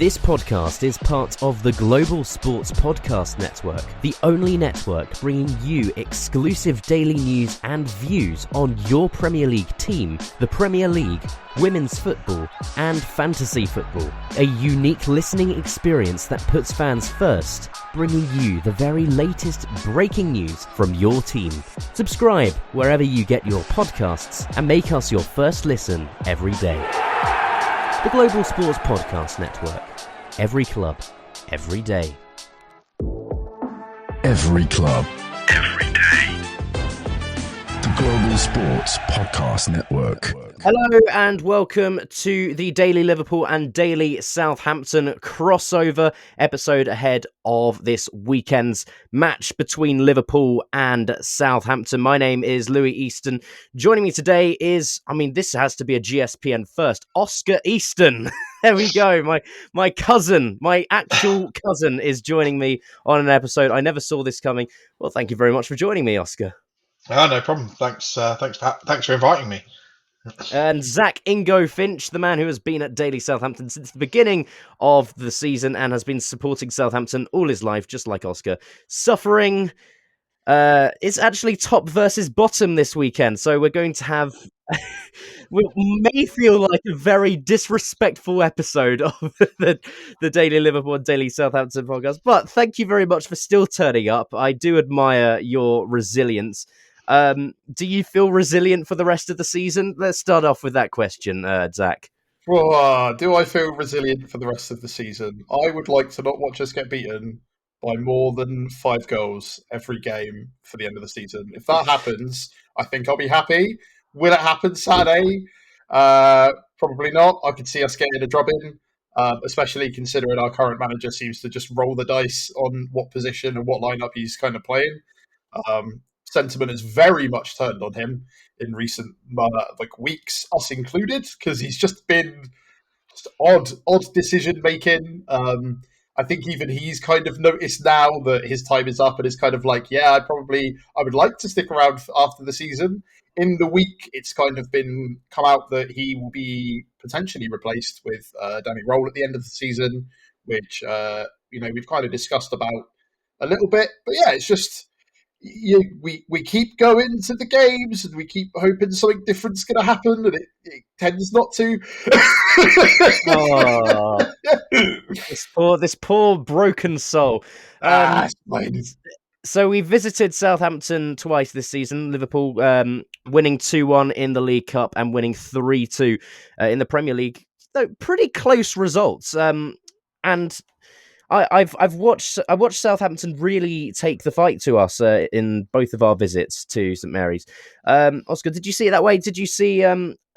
This podcast is part of the Global Sports Podcast Network, the only network bringing you exclusive daily news and views on your Premier League team, the Premier League, women's football, and fantasy football. A unique listening experience that puts fans first, bringing you the very latest breaking news from your team. Subscribe wherever you get your podcasts and make us your first listen every day. The Global Sports Podcast Network. Every club, every day. Every club, every day. The Global Sports Podcast Network. Hello and welcome to the Daily Liverpool and Daily Southampton crossover episode ahead of this weekend's match between Liverpool and Southampton. My name is Louie Easton. Joining me today is, this has to be a GSPN first, Zak Ingoe-Finch. There we go. My cousin, my actual cousin is joining me on an episode. I never saw this coming. Well, thank you very much for joining me, Oscar. No problem. Thanks for inviting me. And Zak Ingoe-Finch, the man who has been at Daily Southampton since the beginning of the season and has been supporting Southampton all his life, just like Oscar, suffering. It's actually top versus bottom this weekend, so we're going to have what may feel like a very disrespectful episode of the Daily Liverpool and Daily Southampton podcast. But thank you very much for still turning up. I do admire your resilience. Do you feel resilient for the rest of the season? Let's start off with that question, Zach. Well, do I feel resilient for the rest of the season? I would like to not watch us get beaten by more than 5 goals every game for the end of the season. If that happens, I think I'll be happy. Will it happen Saturday? Probably not. I could see us getting a drubbing, especially considering our current manager seems to just roll the dice on what position and what lineup he's kind of playing. Sentiment has very much turned on him in recent weeks, us included, because he's just been odd decision making. I think even he's kind of noticed now that his time is up and is kind of like, I would like to stick around after the season. In the week, it's kind of been come out that he will be potentially replaced with Danny Roll at the end of the season, which we've kind of discussed about a little bit. But it's just we keep going to the games and we keep hoping something different's going to happen, and it tends not to. This poor broken soul. So we visited Southampton twice this season. Liverpool winning 2-1 in the League Cup and winning 3-2 in the Premier League. So pretty close results. And I watched Southampton really take the fight to us in both of our visits to St Mary's. Oscar, did you see it that way? Did you see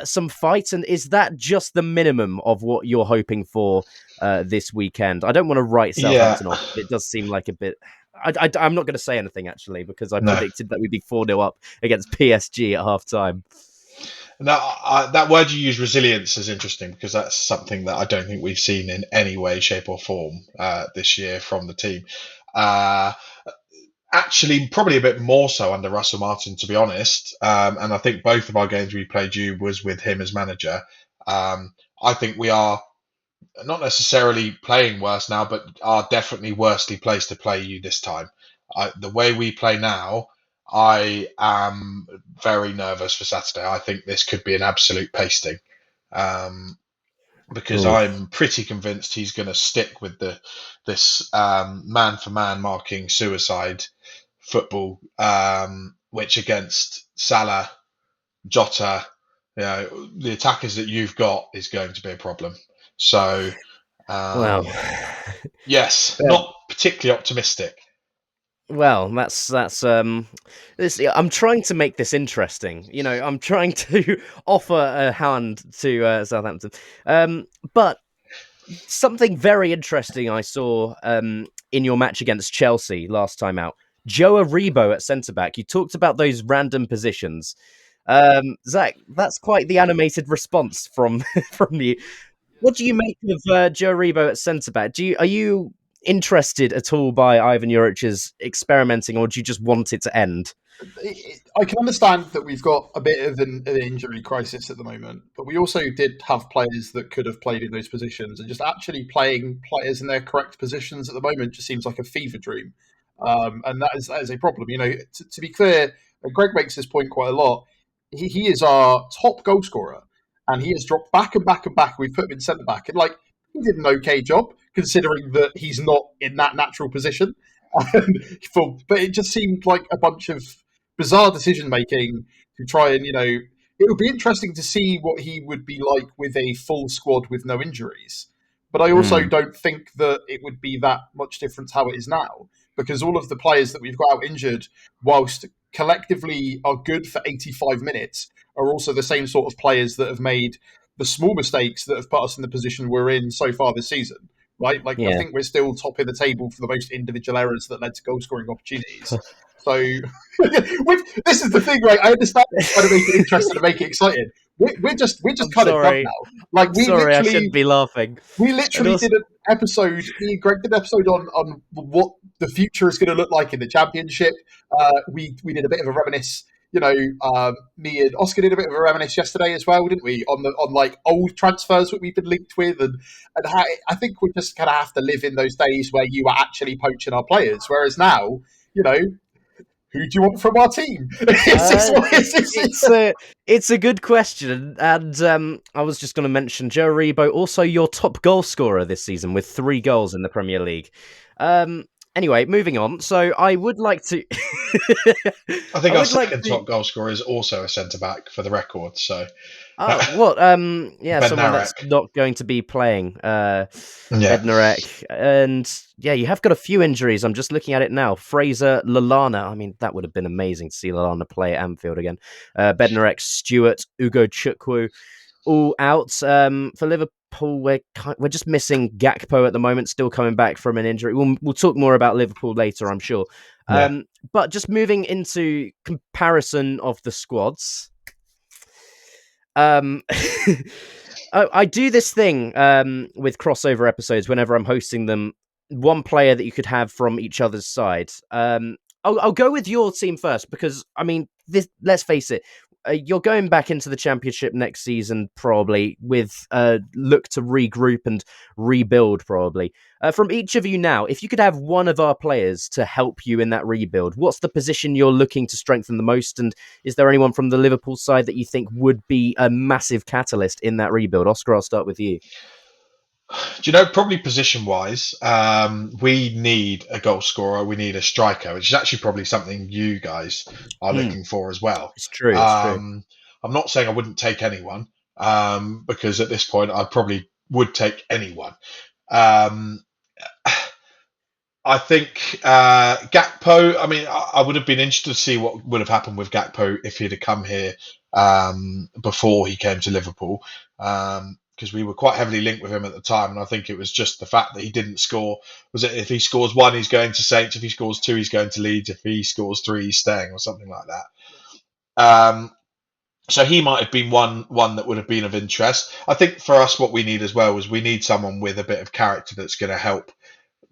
some fight? And is that just the minimum of what you're hoping for this weekend? I don't want to write Southampton off. It does seem like a bit. I'm not going to say anything actually because I predicted that we'd be 4-0 up against PSG at half time. Now, that word you use, resilience, is interesting because that's something that I don't think we've seen in any way, shape, or form this year from the team. Actually, probably a bit more so under Russell Martin, to be honest. And I think both of our games we played you was with him as manager. I think we are not necessarily playing worse now, but are definitely worsely placed to play you this time. The way we play now, I am very nervous for Saturday. I think this could be an absolute pasting because I'm pretty convinced he's going to stick with this man-for-man marking suicide football, which against Salah, Jota, the attackers that you've got is going to be a problem. So, yes, not particularly optimistic. Well, that's. I'm trying to make this interesting. I'm trying to offer a hand to Southampton. But something very interesting I saw in your match against Chelsea last time out. Joe Aribo at centre back. You talked about those random positions. Zach, that's quite the animated response from you. What do you make of Joe Aribo at centre back? interested at all by Ivan Juric's experimenting, or do you just want it to end? I can understand that we've got a bit of an injury crisis at the moment, but we also did have players that could have played in those positions, and just actually playing players in their correct positions at the moment just seems like a fever dream, and that is a problem. To be clear, Greg makes this point quite a lot. He is our top goal scorer, and he has dropped back and back and back. We've put him in centre back, and he did an okay job considering that he's not in that natural position. But it just seemed like a bunch of bizarre decision making to try and it would be interesting to see what he would be like with a full squad with no injuries. But I also don't think that it would be that much different to how it is now, because all of the players that we've got out injured, whilst collectively are good for 85 minutes, are also the same sort of players that have made the small mistakes that have put us in the position we're in so far this season. Right? I think we're still top in the table for the most individual errors that led to goal scoring opportunities. So this is the thing, right? I understand trying to make it interesting and make it exciting. We're just kind of done now. I shouldn't be laughing. We literally did an episode. Greg did an episode on what the future is going to look like in the Championship. We did a bit of a reminisce. Me and Oscar did a bit of a reminisce yesterday as well, didn't we? On old transfers that we've been linked with, and how I think we just kind of have to live in those days where you are actually poaching our players. Whereas now, who do you want from our team? It's a good question, and I was just going to mention Joe Aribo, also your top goal scorer this season with 3 goals in the Premier League. Anyway, moving on. So I would like to. I think our second top goal scorer is also a centre back, for the record. So, what? Someone that's not going to be playing. Bednarek, and you have got a few injuries. I'm just looking at it now. Fraser, Lallana. I mean, that would have been amazing to see Lallana play at Anfield again. Bednarek, Stewart, Ugo Chukwu, all out. For Liverpool, we're just missing Gakpo at the moment, still coming back from an injury. We'll talk more about Liverpool later, I'm sure. But just moving into comparison of the squads, I do this thing with crossover episodes whenever I'm hosting them. One player that you could have from each other's side. I'll go with your team first because, I mean, let's face it, you're going back into the Championship next season probably with look to regroup and rebuild probably. From each of you now, if you could have one of our players to help you in that rebuild, what's the position you're looking to strengthen the most? And is there anyone from the Liverpool side that you think would be a massive catalyst in that rebuild? Oscar, I'll start with you. Do you know, probably position-wise, we need a goal scorer, we need a striker, which is actually probably something you guys are looking for as well. It's true. I'm not saying I wouldn't take anyone, because at this point I probably would take anyone. I think Gakpo, I mean, I would have been interested to see what would have happened with Gakpo if he'd have come here before he came to Liverpool. Because we were quite heavily linked with him at the time, and I think it was just the fact that he didn't score. Was it if he scores 1, he's going to Saints, if he scores 2, he's going to Leeds, if he scores 3, he's staying, or something like that. So he might have been one that would have been of interest. I think for us, what we need as well is we need someone with a bit of character that's going to help,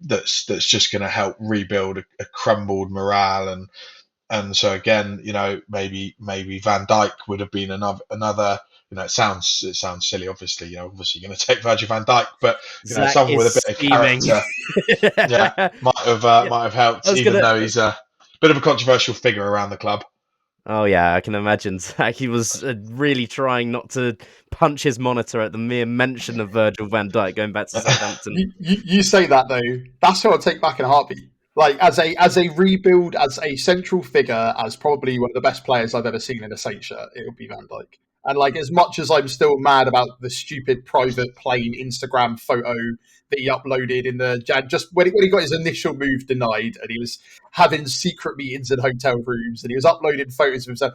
that's just going to help rebuild a crumbled morale, and so again, maybe Van Dijk would have been another. It sounds silly, obviously. Obviously you're going to take Virgil van Dijk, but someone with a bit of character, might have helped, even though he's a bit of a controversial figure around the club. Oh yeah, I can imagine. Zak, he was really trying not to punch his monitor at the mere mention of Virgil van Dijk going back to Southampton. You say that though, that's who I'll take back in a heartbeat. Like as a rebuild, as a central figure, as probably one of the best players I've ever seen in a Saints shirt, it would be Van Dijk. And as much as I'm still mad about the stupid private plane Instagram photo that he uploaded in the just when he got his initial move denied, and he was having secret meetings in hotel rooms, and he was uploading photos of himself.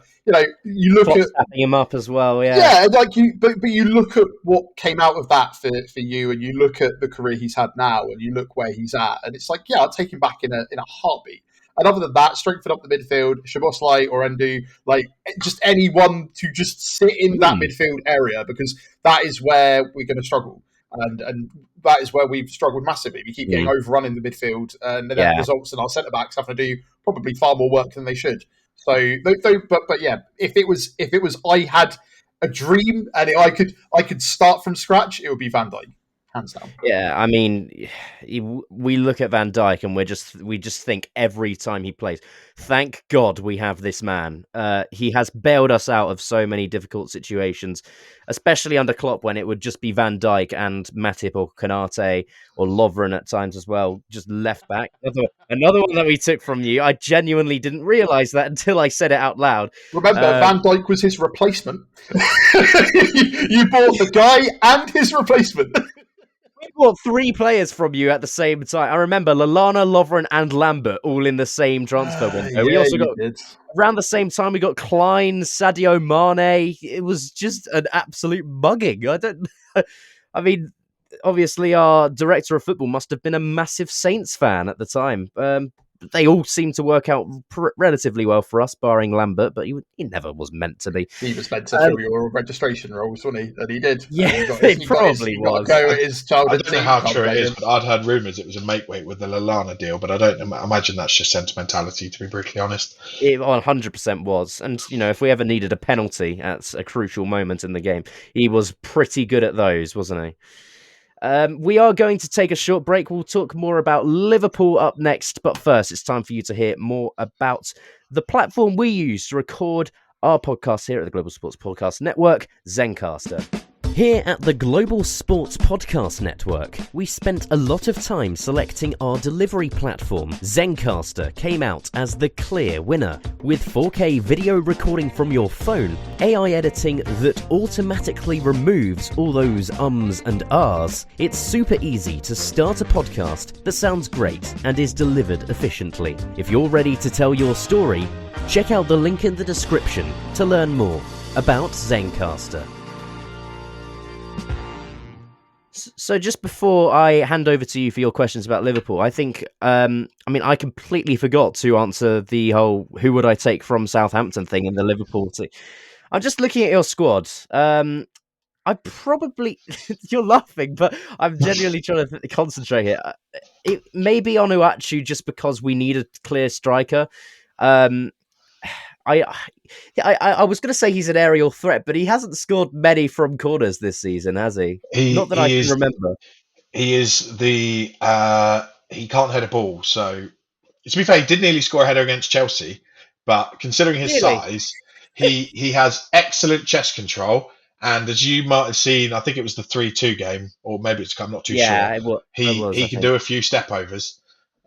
You look at tapping him up as well, but you look at what came out of that for you, and you look at the career he's had now, and you look where he's at, and it's I'll take him back in a heartbeat. And other than that, strengthen up the midfield, Szoboszlai or Endu, just anyone to just sit in that midfield area, because that is where we're going to struggle. And that is where we've struggled massively. We keep getting overrun in the midfield, and then that results in our centre backs having to do probably far more work than they should. So, but yeah, if it was I had a dream and I could start from scratch, it would be Van Dijk, hands down. Yeah, I mean, we look at Van Dijk and we just think every time he plays, thank God we have this man. He has bailed us out of so many difficult situations, especially under Klopp when it would just be Van Dijk and Matip or Konate or Lovren at times as well, just left back. Another one that we took from you. I genuinely didn't realise that until I said it out loud. Remember, Van Dijk was his replacement. You bought the guy and his replacement. We bought 3 players from you at the same time. I remember Lallana, Lovren, and Lambert all in the same transfer window. We also got around the same time. We got Klein, Sadio Mane. It was just an absolute mugging. I mean, obviously, our director of football must have been a massive Saints fan at the time. They all seemed to work out relatively well for us, barring Lambert, but he never was meant to be. He was meant to fill your registration roles, wasn't he? And he did. Yeah, he probably was. I don't know how true it is, but I'd heard rumours it was a make weight with the Lallana deal, but I don't imagine that's just sentimentality, to be brutally honest. It 100% was. And, if we ever needed a penalty at a crucial moment in the game, he was pretty good at those, wasn't he? We are going to take a short break. We'll talk more about Liverpool up next. But first, it's time for you to hear more about the platform we use to record our podcast here at the Global Sports Podcast Network, Zencastr. Here at the Global Sports Podcast Network, we spent a lot of time selecting our delivery platform. Zencastr came out as the clear winner, with 4K video recording from your phone, AI editing that automatically removes all those ums and ahs. It's super easy to start a podcast that sounds great and is delivered efficiently. If you're ready to tell your story, check out the link in the description to learn more about Zencastr. So just before I hand over to you for your questions about Liverpool, I think, I completely forgot to answer the whole who would I take from Southampton thing in the Liverpool team. I'm just looking at your squad. I probably, you're laughing, but I'm genuinely trying to concentrate here. It may be Onuachu just because we need a clear striker. I was going to say he's an aerial threat, but he hasn't scored many from corners this season, has he? Not that I can remember. He is he can't head a ball. So, to be fair, he did nearly score a header against Chelsea, but considering his size, he has excellent chest control. And as you might have seen, I think it was the 3-2 game, or maybe I'm not too sure. He can do a few step overs.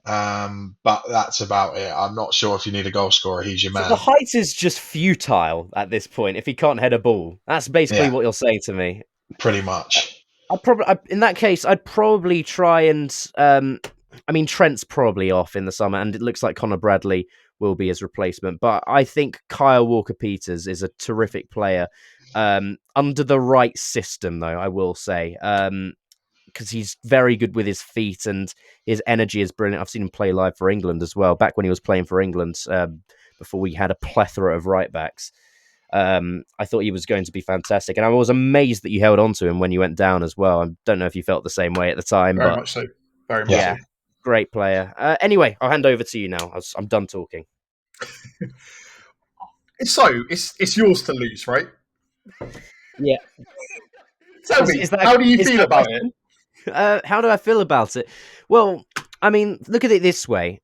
But that's about it. I'm not sure if you need a goal scorer. He's your man. So the height is just futile at this point if he can't head a ball. That's basically what you're saying to me. Pretty much. In that case, I'd probably try and. Trent's probably off in the summer, and it looks like Conor Bradley will be his replacement. But I think Kyle Walker-Peters is a terrific player. Under the right system, though, I will say. Because he's very good with his feet and his energy is brilliant. I've seen him play live for England as well, back when he was playing for England, before we had a plethora of right-backs. I thought he was going to be fantastic, and I was amazed that you held on to him when you went down as well. I don't know if you felt the same way at the time. Very much so. Great player. Anyway, I'll hand over to you now. I'm done talking. It's yours to lose, right? Yeah. Tell me, how do you feel about it? How do I feel about it? Well, look at it this way.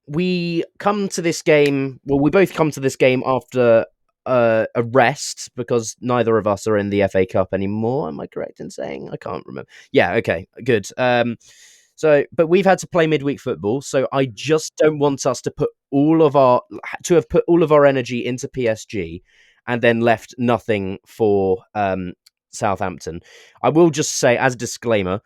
We come to this game. Well, we both come to this game after a rest because neither of us are in the FA Cup anymore. Am I correct in saying? I can't remember. Yeah. Okay. Good. But we've had to play midweek football, so I just don't want us to have put all of our energy into PSG and then left nothing for Southampton. I will just say, as a disclaimer,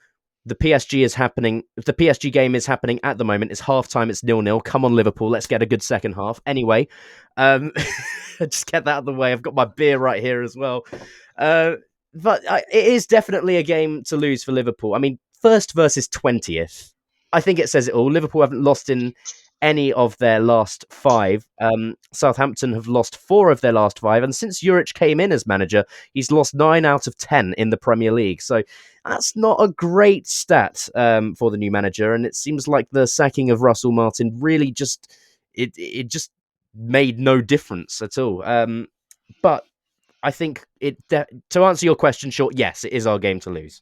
the PSG game is happening at the moment. It's half-time, it's 0-0. Come on, Liverpool, let's get a good second half. Anyway, just get that out of the way. I've got my beer right here as well. But it is definitely a game to lose for Liverpool. First versus 20th. I think it says it all. Liverpool haven't lost in any of their last 5. Southampton have lost 4 of their last 5, and since Juric came in as manager, he's lost 9 out of 10 in the Premier League. So that's not a great stat for the new manager, and it seems like the sacking of Russell Martin really just it just made no difference at all. But I think to answer your question short, yes, it is our game to lose.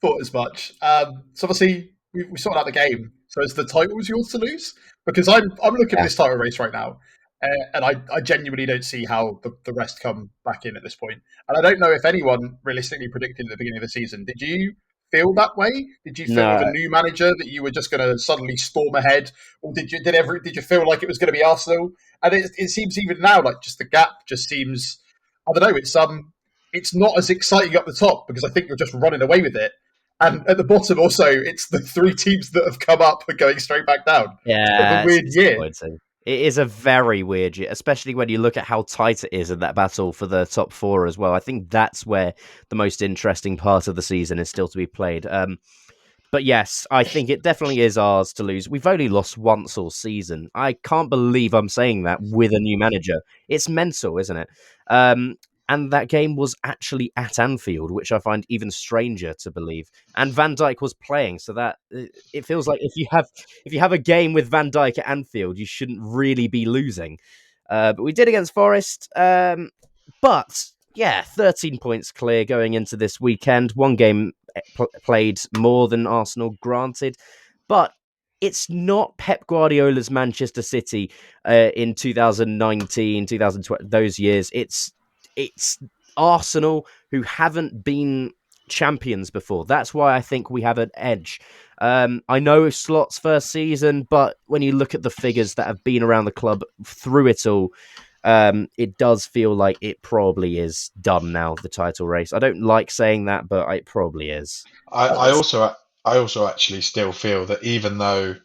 Thought as much. So obviously we sorted out the game. So is the title yours to lose? Because I'm looking at this title race right now, and I genuinely don't see how the rest come back in at this point. And I don't know if anyone realistically predicted at the beginning of the season. Did you feel that way? Did you feel with a No, new manager that you were just going to suddenly storm ahead, or did you feel like it was going to be Arsenal? And it seems even now like just the gap just seems, I don't know. It's not as exciting up the top because I think you're just running away with it. And at the bottom, also, it's the 3 teams that have come up and going straight back down. It's a bit of a yeah, it's weird year. disappointing. It is a very weird year, especially when you look at how tight it is in that battle for the top 4 as well. I think that's where the most interesting part of the season is still to be played. But yes, I think it definitely is ours to lose. We've only lost once all season. I can't believe I'm saying that with a new manager. It's mental, isn't it? And that game was actually at Anfield, which I find even stranger to believe. And Van Dijk was playing, so that it feels like if you have a game with Van Dijk at Anfield, you shouldn't really be losing. But we did against Forest. But yeah, 13 points clear going into this weekend. One game played more than Arsenal, granted, but it's not Pep Guardiola's Manchester City in 2019, 2020, those years. It's Arsenal who haven't been champions before. That's why I think we have an edge. I know Slot's first season, but when you look at the figures that have been around the club through it all, it does feel like it probably is done now, the title race. I don't like saying that, but it probably is. I also actually still feel that even though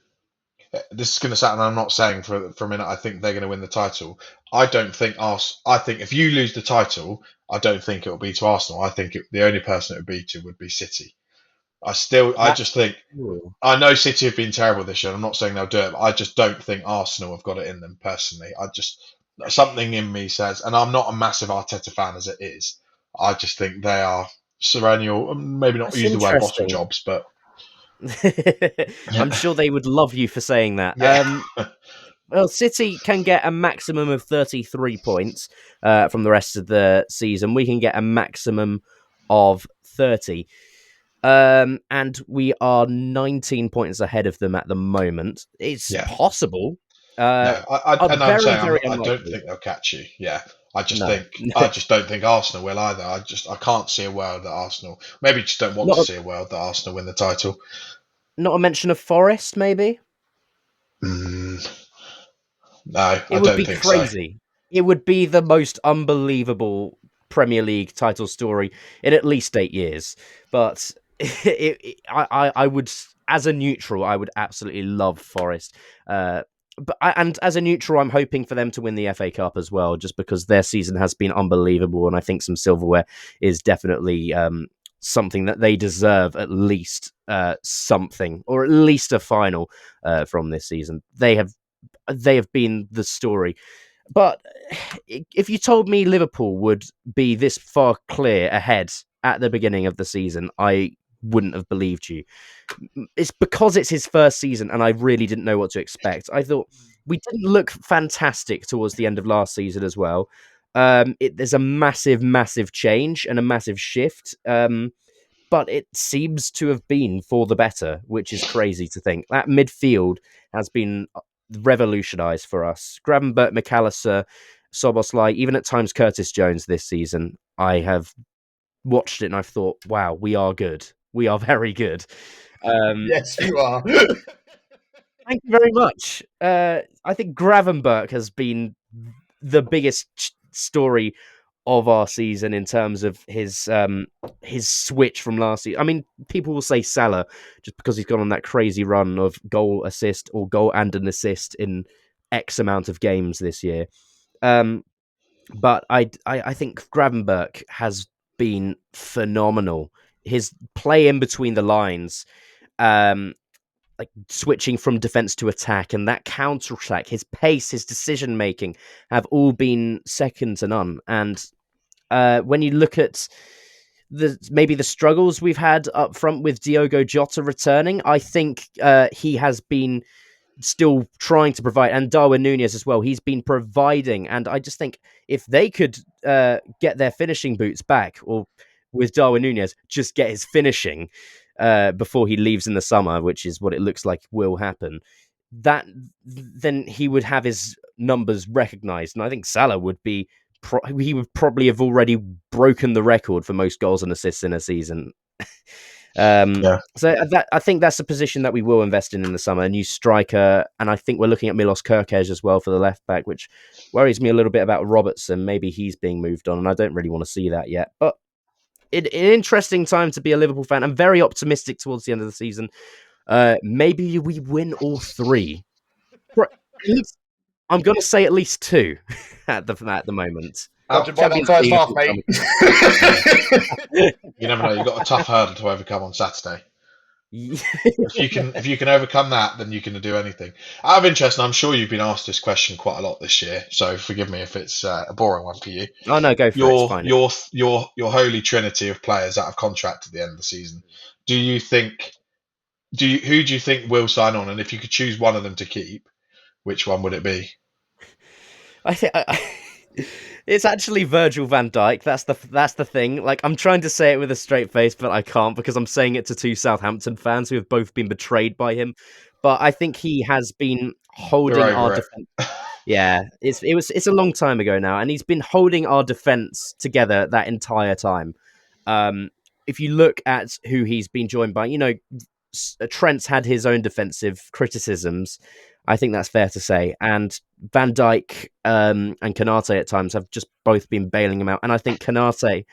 this is going to sound, and I'm not saying for a minute, I think they're going to win the title. I don't think I think if you lose the title, I don't think it will be to Arsenal. I think the only person it would be to would be City. I That's just think, true. I know City have been terrible this year. I'm not saying they'll do it, but I just don't think Arsenal have got it in them personally. Something in me says, and I'm not a massive Arteta fan as it is. I just think they are perennial, maybe not That's use the word bottom interesting. jobs, but I'm sure they would love you for saying that. yeah, Well, City can get a maximum of 33 points from the rest of the season. We can get a maximum of 30. And we are 19 points ahead of them at the moment. It's yeah. possible. No, and I'm Very, saying very I don't unlikely. think they'll catch you. Yeah, No. I just don't think Arsenal will either. I can't see a world that Arsenal, maybe just don't want not, to a, see a world that Arsenal win the title. not a mention of Forest, maybe? Mm, no, I It would don't be think so. crazy. It would be the most unbelievable Premier League title story in at least 8 years. But I would, as a neutral, I would absolutely love Forest. And as a neutral, I'm hoping for them to win the FA Cup as well, just because their season has been unbelievable, and I think some silverware is definitely something that they deserve. At least something, or at least a final from this season. They have been the story. But if you told me Liverpool would be this far clear ahead at the beginning of the season, I wouldn't have believed you. It's because it's his first season, and I really didn't know what to expect. I thought we didn't look fantastic towards the end of last season as well. There's a massive, massive change and a massive shift. But it seems to have been for the better, which is crazy to think. That midfield has been revolutionised for us. Gravenberch, McAllister, Soboslai, even at times Curtis Jones this season. I have watched it and I've thought, wow, we are good. We are very good. Yes, you are. Thank you very much. I think Gravenberch has been the biggest story of our season in terms of his switch from last season. I mean, people will say Salah just because he's gone on that crazy run of goal, assist, or goal and an assist in X amount of games this year. But I think Gravenberch has been phenomenal. His play in between the lines, um, like switching from defense to attack, and that counter attack, his pace, his decision making have all been second to none. And when you look at maybe the struggles we've had up front with Diogo Jota returning, I think he has been still trying to provide, and Darwin Núñez as well. He's been providing, and I just think if they could get their finishing boots back, or with Darwin Núñez, just get his finishing before he leaves in the summer, which is what it looks like will happen, that then he would have his numbers recognised, and I think Salah would be. He would probably have already broken the record for most goals and assists in a season. So I think that's a position that we will invest in the summer, a new striker, and I think we're looking at Milos Kerkez as well for the left back, which worries me a little bit about Robertson. Maybe he's being moved on, and I don't really want to see that yet. But an interesting time to be a Liverpool fan. I'm very optimistic towards the end of the season. Maybe we win all three. I'm going to say at least two at the moment. Judging by that first half, mate. You never know. You've got a tough hurdle to overcome on Saturday. If you can overcome that, then you can do anything. Out of interest, and I'm sure you've been asked this question quite a lot this year, so forgive me if it's a boring one for you. Oh no, go for it. It's fine. Your holy trinity of players out of contract at the end of the season. Who do you think will sign on? And if you could choose one of them to keep, which one would it be? I think it's actually Virgil van Dijk. That's the thing. Like, I'm trying to say it with a straight face, but I can't, because I'm saying it to two Southampton fans who have both been betrayed by him. But I think he has been holding our defense. Yeah, it's a long time ago now, and he's been holding our defense together that entire time. If you look at who he's been joined by, Trent's had his own defensive criticisms. I think that's fair to say. And Van Dijk and Konate at times have just both been bailing him out. And I think Konate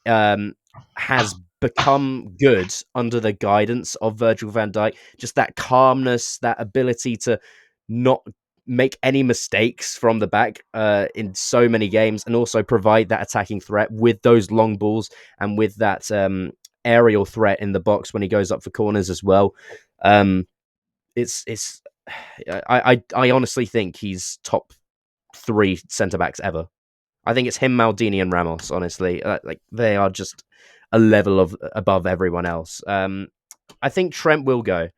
has become good under the guidance of Virgil van Dijk. Just that calmness, that ability to not make any mistakes from the back in so many games, and also provide that attacking threat with those long balls and with that aerial threat in the box when he goes up for corners as well. I honestly think he's top 3 centre backs ever. I think it's him, Maldini, and Ramos. Honestly, like, they are just a level above everyone else. I think Trent will go,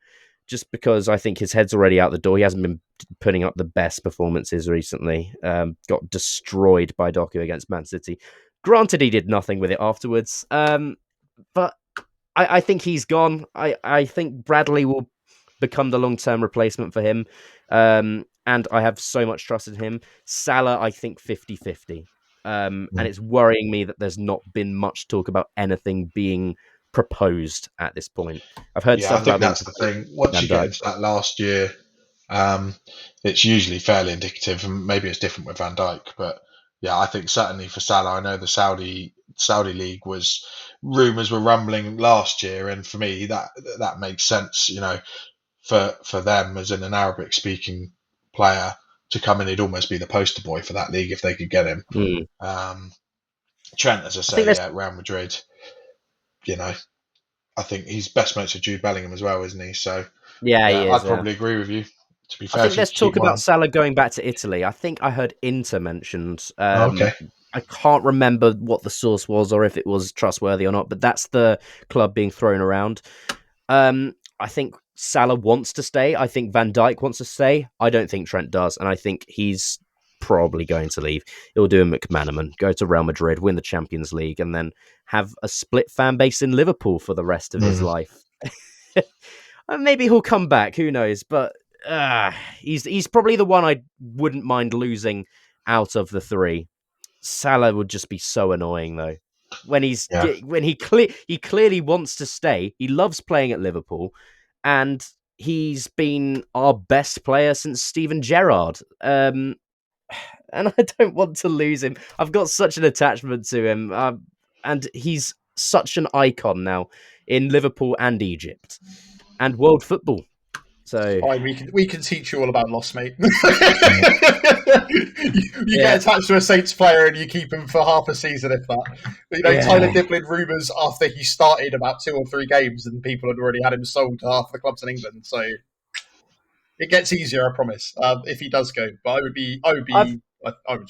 just because I think his head's already out the door. He hasn't been putting up the best performances recently. Got destroyed by Doku against Man City. Granted, he did nothing with it afterwards. But I think he's gone. I think Bradley will become the long-term replacement for him. And I have so much trust in him. Salah, I think 50-50. And it's worrying me that there's not been much talk about anything being proposed at this point. I've heard stuff about that's the thing. Once you get into that last year, it's usually fairly indicative, and maybe it's different with Van Dijk, but yeah, I think certainly for Salah, I know the Saudi league was, rumours were rumbling last year, and for me that makes sense, for them as an Arabic speaking player to come in. He'd almost be the poster boy for that league if they could get him. Trent, as I say, Real Madrid, I think he's best mates with Jude Bellingham as well, isn't he? So yeah, he is, I'd probably agree with you. To be fair, I think let's talk about Salah going back to Italy. I think I heard Inter mentioned. Okay. I can't remember what the source was or if it was trustworthy or not, but that's the club being thrown around. I think Salah wants to stay. I think Van Dijk wants to stay. I don't think Trent does, and I think he's probably going to leave. He'll do a McManaman, go to Real Madrid, win the Champions League, and then have a split fan base in Liverpool for the rest of his life. Maybe he'll come back. Who knows? But he's probably the one I wouldn't mind losing out of the 3. Salah would just be so annoying, though. When he clearly wants to stay. He loves playing at Liverpool, and he's been our best player since Steven Gerrard. And I don't want to lose him. I've got such an attachment to him, and he's such an icon now in Liverpool and Egypt and world football. So Fine, we can teach you all about loss, mate. You get attached to a Saints player and you keep him for half a season, if that. Tyler Diblin rumours after he started about 2 or 3 games, and people had already had him sold to half the clubs in England. So it gets easier, I promise, if he does go. But I would be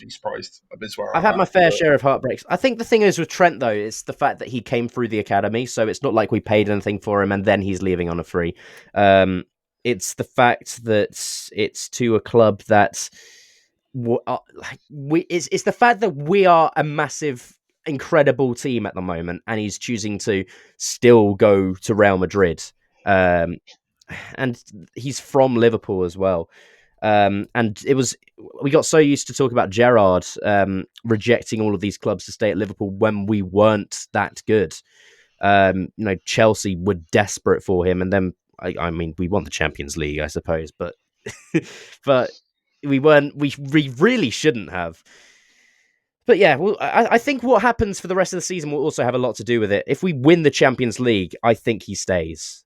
surprised. Is where I've had my fair share of heartbreaks. I think the thing is with Trent, though, it's the fact that he came through the academy, so it's not like we paid anything for him and then he's leaving on a free. It's the fact that it's to a club that it's the fact that we are a massive, incredible team at the moment, and he's choosing to still go to Real Madrid. And he's from Liverpool as well. And we got so used to talk about Gerrard rejecting all of these clubs to stay at Liverpool when we weren't that good. Chelsea were desperate for him, and then I mean, we won the Champions League, I suppose, but but we weren't. We really shouldn't have. But yeah, well, I think what happens for the rest of the season will also have a lot to do with it. If we win the Champions League, I think he stays.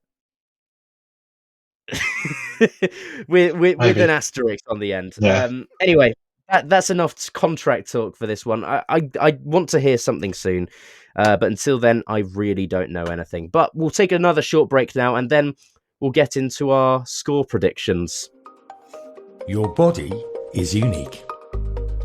with an asterisk on the end. Yeah. Anyway, that's enough contract talk for this one. I want to hear something soon, but until then, I really don't know anything. But we'll take another short break now, and then we'll get into our score predictions. Your body is unique.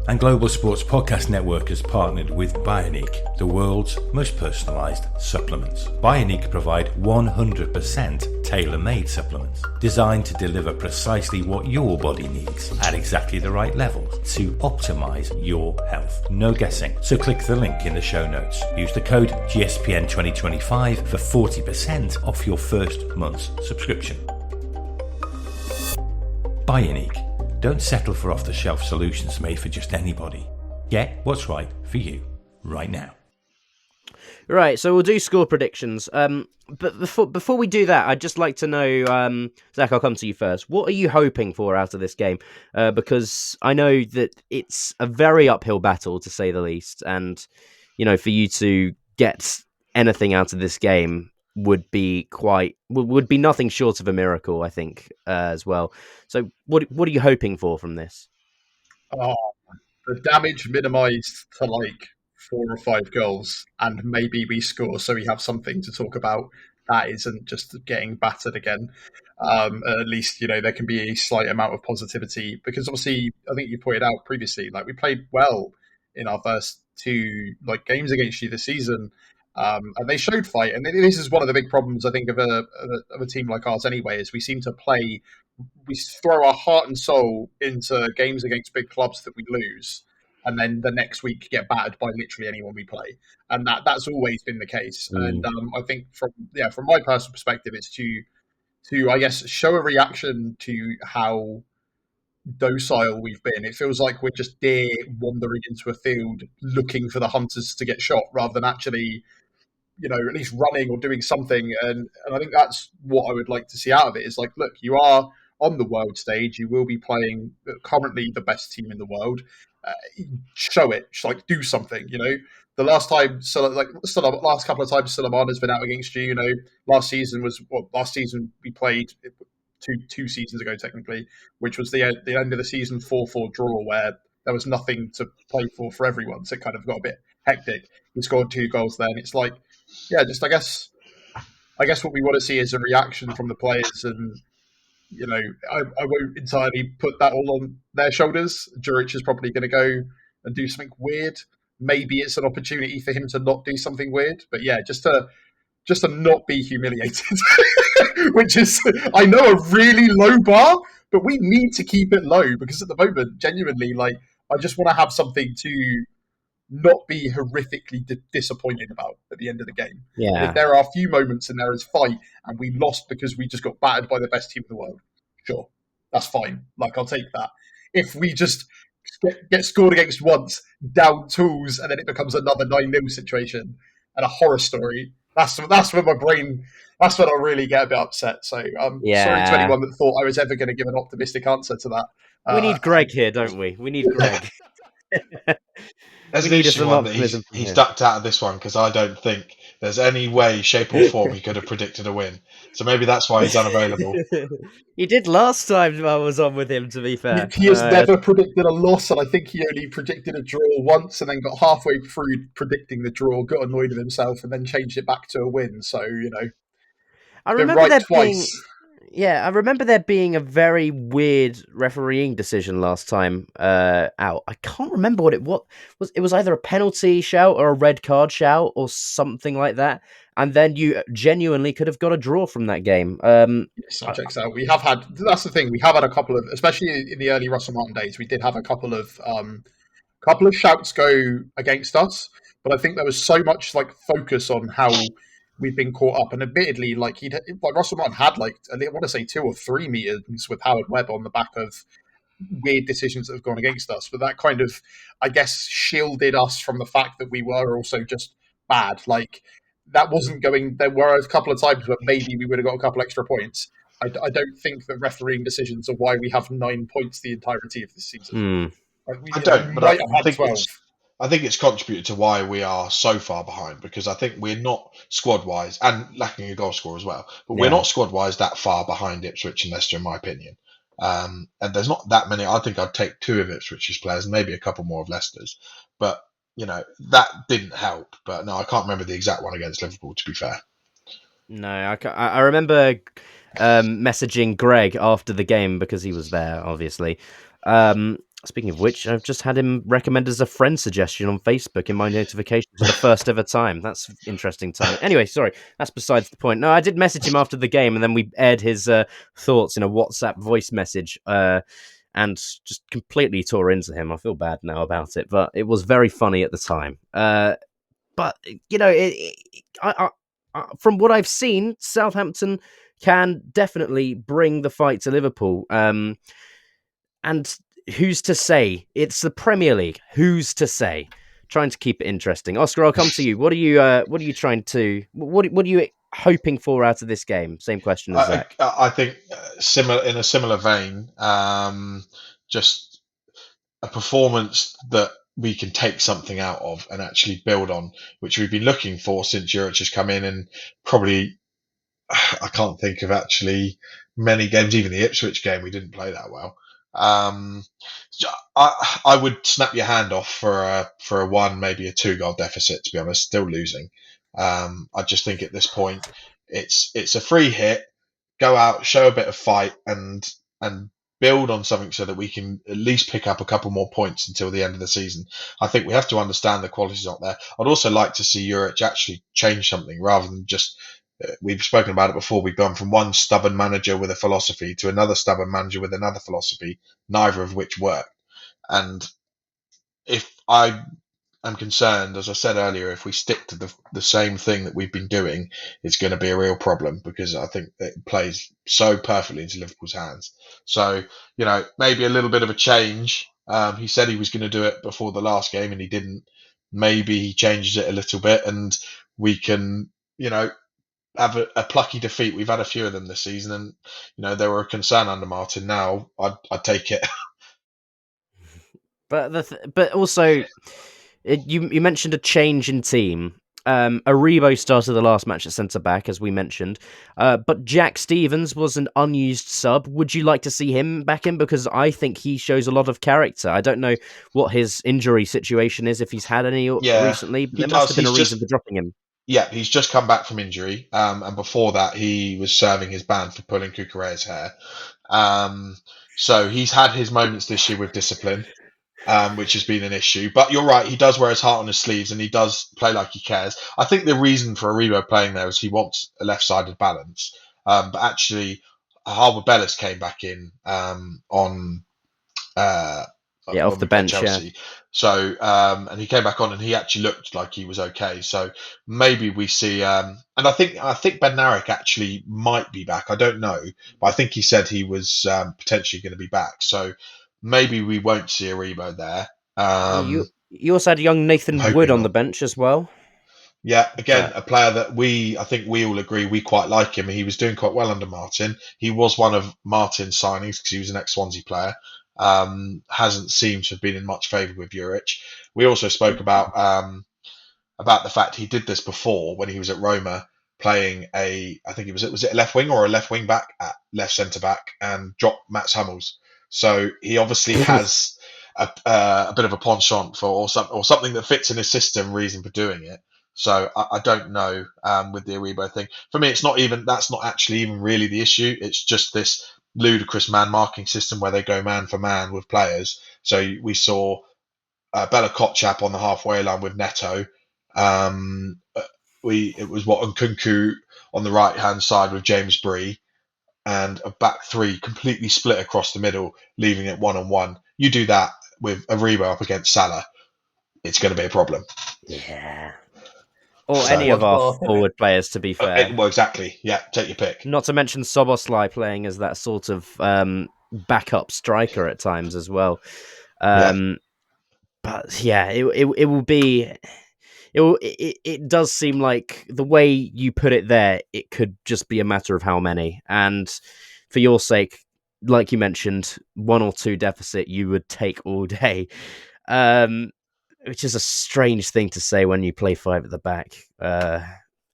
And Global Sports Podcast Network has partnered with Bionic, the world's most personalised supplements. Bionic provide 100% tailor-made supplements designed to deliver precisely what your body needs at exactly the right levels to optimise your health. No guessing. So click the link in the show notes. Use the code GSPN2025 for 40% off your first month's subscription. Bionic. Don't settle for off-the-shelf solutions made for just anybody. Get what's right for you right now. Right, so we'll do score predictions. But before we do that, I'd just like to know, Zach, I'll come to you first. What are you hoping for out of this game? Because I know that it's a very uphill battle, to say the least. And, for you to get anything out of this game would be nothing short of a miracle, I think, as well. So what are you hoping for from this? The damage minimised to 4 or 5 goals, and maybe we score so we have something to talk about. That isn't just getting battered again. At least, there can be a slight amount of positivity, because obviously, I think you pointed out previously, we played well in our first 2 games against you this season. And they showed fight, and this is one of the big problems I think of a team like ours anyway, is we seem to play, we throw our heart and soul into games against big clubs that we lose, and then the next week get battered by literally anyone we play, and that's always been the case. And I think from my personal perspective, it's to I guess show a reaction to how docile we've been. It feels like we're just deer wandering into a field looking for the hunters to get shot, rather than actually at least running or doing something. And I think that's what I would like to see out of it, is look, you are on the world stage. You will be playing currently the best team in the world. Show it. Do something. The last time, last couple of times Suleiman has been out against you. Last season we played two seasons ago technically, which was the end of the season 4-4 draw, where there was nothing to play for everyone. So it kind of got a bit hectic. We scored 2 goals then. It's I guess what we want to see is a reaction from the players, and I won't entirely put that all on their shoulders. Juric is probably going to go and do something weird. Maybe it's an opportunity for him to not do something weird, but yeah, just to not be humiliated, which is, I know, a really low bar, but we need to keep it low, because at the moment, genuinely, I just want to have something to not be horrifically disappointed about at the end of the game. Yeah. If there are a few moments and there is fight and we lost because we just got battered by the best team in the world, sure, that's fine. I'll take that. If we just get scored against once, down tools, and then it becomes another 9-0 situation and a horror story, that's when my brain, that's when I really get a bit upset. So sorry to anyone that thought I was ever going to give an optimistic answer to that. We need Greg here, don't we? We need Greg. There's an interesting one that he's ducked out of this one, because I don't think there's any way, shape, or form he could have predicted a win. So maybe that's why he's unavailable. He did last time I was on with him, to be fair. He has never predicted a loss, and I think he only predicted a draw once, and then got halfway through predicting the draw, got annoyed with himself, and then changed it back to a win. So I been remember right there twice. I remember there being a very weird refereeing decision last time out. I can't remember what it was. It was either a penalty shout or a red card shout or something like that. And then you genuinely could have got a draw from that game. Yes, that checks out. We have had, that's the thing, we have had a couple of, especially in the early Russell Martin days, we did have a couple of shouts go against us, but I think there was so much like focus on how we've been caught up. And admittedly, like Russell Martin had I want to say 2 or 3 meetings with Howard Webb on the back of weird decisions that have gone against us. But that kind of, I guess, shielded us from the fact that we were also just bad. Like that wasn't going. There were a couple of times where maybe we would have got a couple extra points. I don't think that refereeing decisions are why we have 9 points the entirety of this season. I don't, we but might I have had think 12. I think it's contributed to why we are so far behind, because I think we're not squad wise and lacking a goal scorer as well. But we're Yeah. not squad wise that far behind Ipswich and Leicester, in my opinion. And there's not that many. I think I'd take 2 of Ipswich's players and maybe a couple more of Leicester's. But that didn't help. But no, I can't remember the exact one against Liverpool, to be fair. No, I remember messaging Greg after the game because he was there, obviously. Speaking of which, I've just had him recommended as a friend suggestion on Facebook in my notifications for the first ever time. That's interesting timing. Anyway, sorry, that's besides the point. No, I did message him after the game, and then we aired his thoughts in a WhatsApp voice message, and just completely tore into him. I feel bad now about it, but it was very funny at the time. But from what I've seen, Southampton can definitely bring the fight to Liverpool. And who's to say? It's the Premier League. Who's to say? Trying to keep it interesting. Oscar, I'll come to you. What are you trying to? What are you hoping for out of this game? Same question as Zach. I think in a similar vein, just a performance that we can take something out of and actually build on, which we've been looking for since Juric has come in, and probably I can't think of actually many games. Even the Ipswich game, we didn't play that well. I would snap your hand off for a 1, maybe a 2 goal deficit. To be honest, still losing. I just think at this point it's a free hit. Go out, show a bit of fight, and build on something so that we can at least pick up a couple more points until the end of the season. I think we have to understand the quality's not there. I'd also like to see Juric actually change something rather than just. We've spoken about it before. We've gone from one stubborn manager with a philosophy to another stubborn manager with another philosophy, neither of which worked. And if I am concerned, as I said earlier, if we stick to the same thing that we've been doing, it's going to be a real problem, because I think it plays so perfectly into Liverpool's hands. So, maybe a little bit of a change. He said he was going to do it before the last game and he didn't. Maybe he changes it a little bit and we can, have a plucky defeat. We've had a few of them this season, and they were a concern under Martin. Now I'd take it. But also, you mentioned a change in team. Aribo started the last match at centre back, as we mentioned, but Jack Stevens was an unused sub. Would you like to see him back in? Because I think he shows a lot of character. I don't know what his injury situation is, if he's had any recently, but there must have been a reason for dropping him. Yeah, he's just come back from injury, and before that he was serving his ban for pulling Kukureya's hair. So he's had his moments this year with discipline, which has been an issue. But you're right, he does wear his heart on his sleeves and he does play like he cares. I think the reason for Aribo playing there is he wants a left-sided balance. But actually, Harbour Bellis came back in off the bench, Chelsea. yeah. So, and he came back on and he actually looked like he was okay. So maybe we see, and I think Bednarik actually might be back. I don't know, but I think he said he was potentially going to be back. So maybe we won't see Aribo there. You also had young Nathan Wood on the bench as well. Yeah, again, a player that I think we all agree we quite like him. He was doing quite well under Martin. He was one of Martin's signings because he was an ex-Swansea player. Hasn't seemed to have been in much favour with Juric. We also spoke about about the fact he did this before when he was at Roma, playing I think was it a left wing or a left wing back at left centre back, and dropped Mats Hummels. So he obviously has a bit of a penchant for or something that fits in his system reason for doing it. So I don't know with the Aribo thing. For me, that's not actually even really the issue. It's just this ludicrous man marking system where they go man for man with players. So we saw Bella Kotchap on the halfway line with Neto. It was Nkunku on the right hand side with James Bree, and a back three completely split across the middle, leaving it 1-on-1. You do that with Aribo up against Salah, it's going to be a problem. Yeah. Or any of our forward players, to be fair. Well, exactly. Yeah, take your pick. Not to mention Soboslai playing as that sort of backup striker at times as well. But yeah, it will be. It does seem like the way you put it there, it could just be a matter of how many. And for your sake, like you mentioned, 1 or 2 deficit you would take all day. Which is a strange thing to say when you play 5 at the back.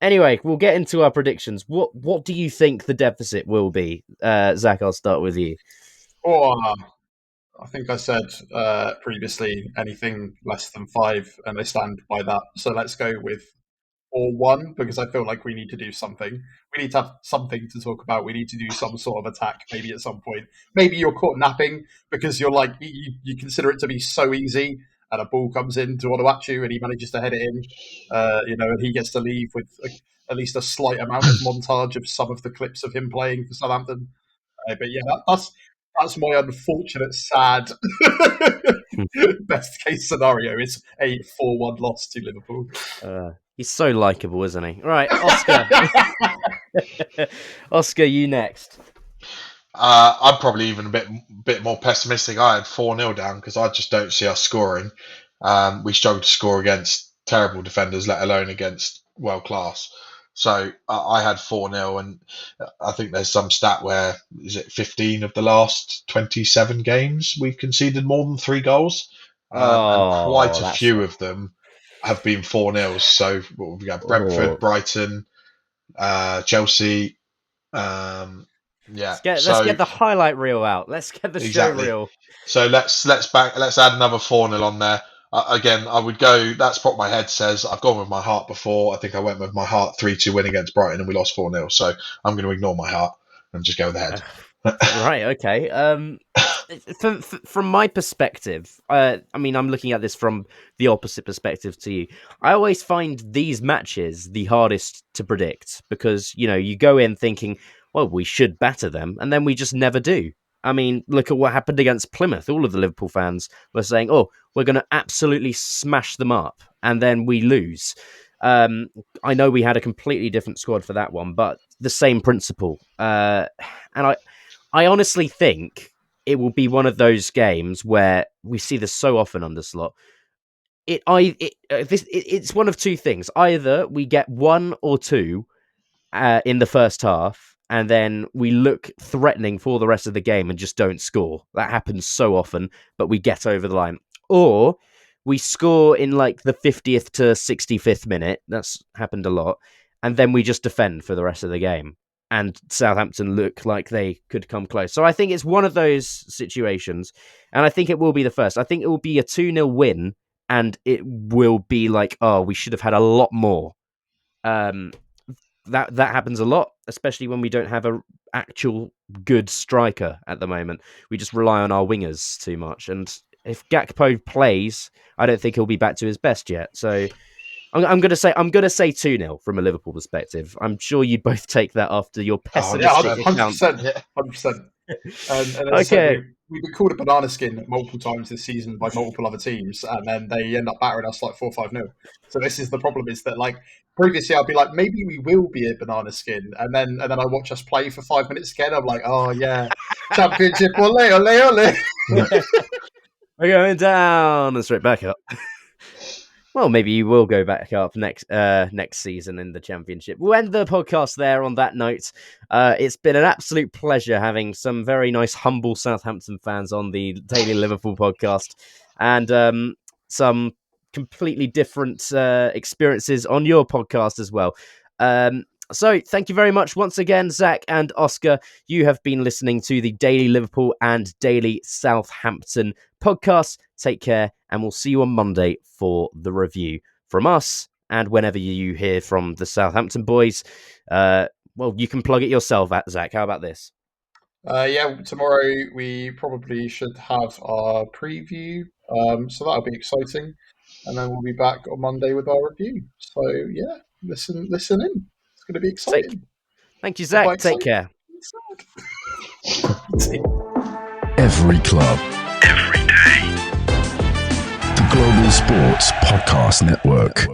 Anyway, we'll get into our predictions. What do you think the deficit will be? Zach, I'll start with you. I think I said previously anything less than 5, and I stand by that. So let's go with 4-1, because I feel like we need to do something. We need to have something to talk about. We need to do some sort of attack, maybe at some point. Maybe you're caught napping because you're like, you consider it to be so easy, and a ball comes in to Onuachu and he manages to head it in, and he gets to leave with at least a slight amount of montage of some of the clips of him playing for Southampton. But yeah, that's my unfortunate, sad best case scenario is a 4-1 loss to Liverpool. He's so likable, isn't he? All right, Oscar. Oscar, you next. I'm probably even a bit more pessimistic. I had 4-0 down because I just don't see us scoring. We struggled to score against terrible defenders, let alone against world class. So I had 4-0, and I think there's some stat where, is it 15 of the last 27 games we've conceded more than 3 goals? And quite a few of them have been 4-0. So we got Brentford, Brighton, Chelsea. Let's get the highlight reel out. Let's get the show reel. So let's add another 4-0 on there. Again, I would go. That's what my head says. I've gone with my heart before. I think I went with my heart 3-2 win against Brighton, and we lost 4-0. So I'm going to ignore my heart and just go with the head. Right. Okay. From my perspective, I'm looking at this from the opposite perspective to you. I always find these matches the hardest to predict because you go in thinking, well, we should batter them, and then we just never do. I mean, look at what happened against Plymouth. All of the Liverpool fans were saying, oh, we're going to absolutely smash them up, and then we lose. I know we had a completely different squad for that one, but the same principle. And I honestly think it will be one of those games where we see this so often under Slot. It's one of 2 things. Either we get 1 or 2 in the first half, and then we look threatening for the rest of the game and just don't score. That happens so often, but we get over the line. Or we score in like the 50th to 65th minute. That's happened a lot. And then we just defend for the rest of the game. And Southampton look like they could come close. So I think it's one of those situations. And I think it will be the first. I think it will be a 2-0 win. And it will be like, oh, we should have had a lot more. That happens a lot, especially when we don't have an actual good striker at the moment. We just rely on our wingers too much. And if Gakpo plays, I don't think he'll be back to his best yet. So I'm going to say 2-0 from a Liverpool perspective. I'm sure you'd both take that after your pessimistic account. 100%. And as I said, we've been called a banana skin multiple times this season by multiple other teams, and then they end up battering us like 4-5-0. So this is the problem: is that like previously I'd be like, maybe we will be a banana skin, and then I watch us play for 5 minutes again. I'm like, oh yeah, championship, ole ole ole. We're going down and straight back up. Well, maybe you will go back up next season in the Championship. We'll end the podcast there on that note. It's been an absolute pleasure having some very nice, humble Southampton fans on the Daily Liverpool podcast, and some completely different experiences on your podcast as well. So thank you very much once again, Zach and Oscar. You have been listening to the Daily Liverpool and Daily Southampton podcast. Take care, and we'll see you on Monday for the review from us. And whenever you hear from the Southampton boys, well, you can plug it yourself, Zach. How about this? Tomorrow we probably should have our preview, so that'll be exciting. And then we'll be back on Monday with our review. So yeah, listen in. It's going to be exciting. Thank you, Zach. Take care. Every club, every day. The Global Sports Podcast Network.